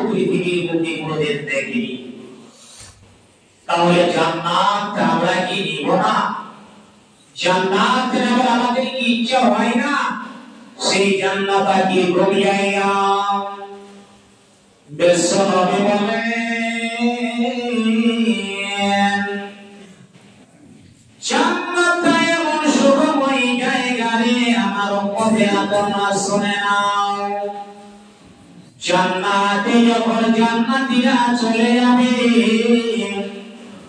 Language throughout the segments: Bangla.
পৃথিবীর বুকে কোনোদিন দেখিনি। তাহলে জান্নাত আমরা কি নিব না? জান্নাত নেওয়ার আমাদের কি ইচ্ছা হয় না? সেই জান্নাত কি কমে যায় না? বিশ্বনবী বলেন জান্নাত এমন সুখময় জায়গা রে আমার উম্মতেরা তোমরা শুনে নাও। জান্নাতে যখন জান্নাতীরা চলে যাবে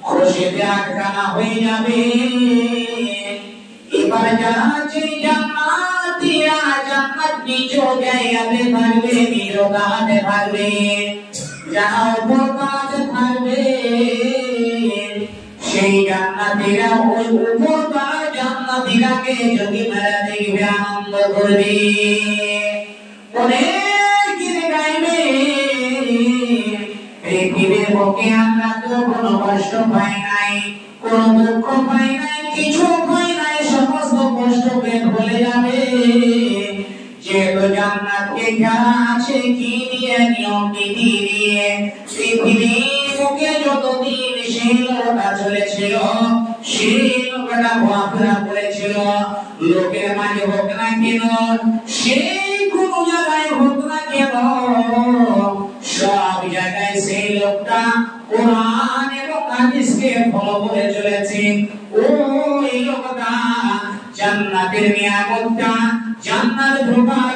খুশিতে আটখানা হয়ে যাবে। এবার যারা যে জান্নাতীরা জান্নাত নিজ জায়গাতে থাকবে, নিজ গাতে থাকবে, যারা উপর গাতে থাকবে সেই জান্নাতীরা ওই উপর গার জান্নাতীরাকে যদি মেরে দেখবে আনন্দ করবে, অনেক গীত গাইবে। পৃথিবীর বুকে আমরা তো কোনো কষ্ট পাই নাই, কোনো দুঃখ পাই নাই, কিছু পাই নাই, সমস্ত কষ্টকে ভুলে যাবে। যেহেতু জান্নাতকে যারা আছে কি দিয়ে, নিয়ম নীতি দিয়ে পৃথিবীর বুকে যতদিন সেই লোকটা চলেছিল, সেই লোকটা ঘোরাফেরা করেছিল, লোকের মাঝে হোক না কেন, সেই কোন জায়গায় হোক না কেন, সব জায়গায় সেই লোকটা কোরআন এবং হাদিসকে ফলো করে চলেছে। ওই লোকটা জান্নাতের নিয়ামতটা জান্নাত ঢোকার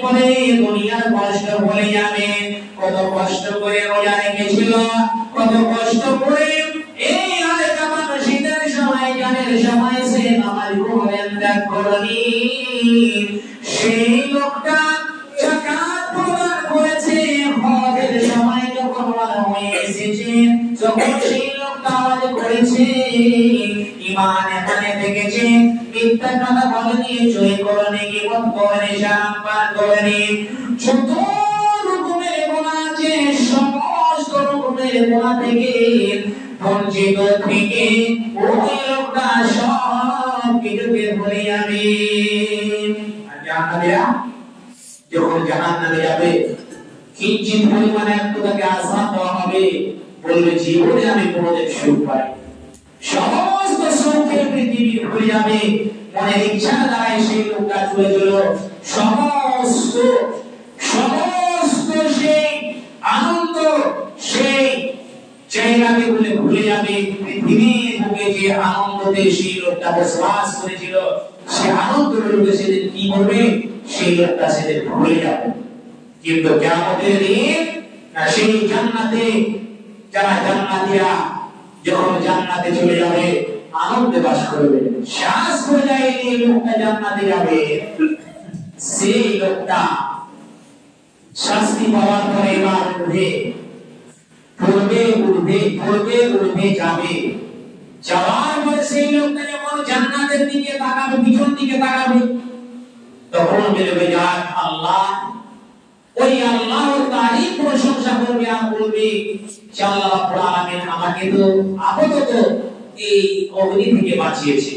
পরে দুনিয়ার কষ্ট ভুলে যাবে। কত কষ্ট করে রোজা রেখেছিল, কত কষ্ট করে এই আরেকটা শীতের সময় জানের সময় সে নামাজ পড়েন করি। সেই লোকটা জাকাত প্রদান করেছে, হজের সময় যখন হয়ে এসেছে যখন সেই লোকটা আওয়াজ করেছে, ঈমান এখানে থেকেছে, মিথ্যা কথা বলেনি, চুরি করেনি, গীবত করেনি, হারাম পান করেনি, যত রকমের গুনাহ আছে সমস্ত রকমের গুনাহ থেকে বঞ্চিত থেকে ওই লোকটা সব কিছুকে ভুলে যাবে। আর জান্নাতীরা যখন জাহান্নামে যাবে কিঞ্চিত পরিমাণে একটু তাকে আযাব দেওয়া হবে, বলবে জীবনে আমি কোনোদিন সুখ পাই, সমস্ত সুখের পৃথিবী ভুলে যাবে। মনের ইচ্ছা দ্বারা সেই লোকটা চলে গেল, সমস্ত সেই আনন্দ সেই জায়গাকে ভুলে যাবে। পৃথিবীর বুকে যে আনন্দতে সেই লোকটা বসবাস করেছিল সে আনন্দ লোকে সেদিন কি করবে, সেই লোকটা সেদিন ভুলে যাবে। কিন্তু কিয়ামতের দিন সেই জান্নাতে যারা জান্নাতীরা যখন জান্নাতে চলে যাবে আনন্দে বাস করবে, শ্বাস পর্যায়ে এই লোকটা জান্নাতে যাবে, সেই লোকটা শাস্তি পাওয়ার পরে এবার উঠবে যাবে। যাওয়ার পরে সেই লোকটা যখন জান্নাতের দিকে তাকাবে, পিছন দিকে তাকাবে, তখন বলবে যাক আল্লাহ, ওই আল্লাহর তারিফ প্রশংসা করবে আর বলবে যে আল্লাহ রাব্বুল আলামিন আমাকে তো আপাতত এই অগ্নি থেকে বাঁচিয়েছে,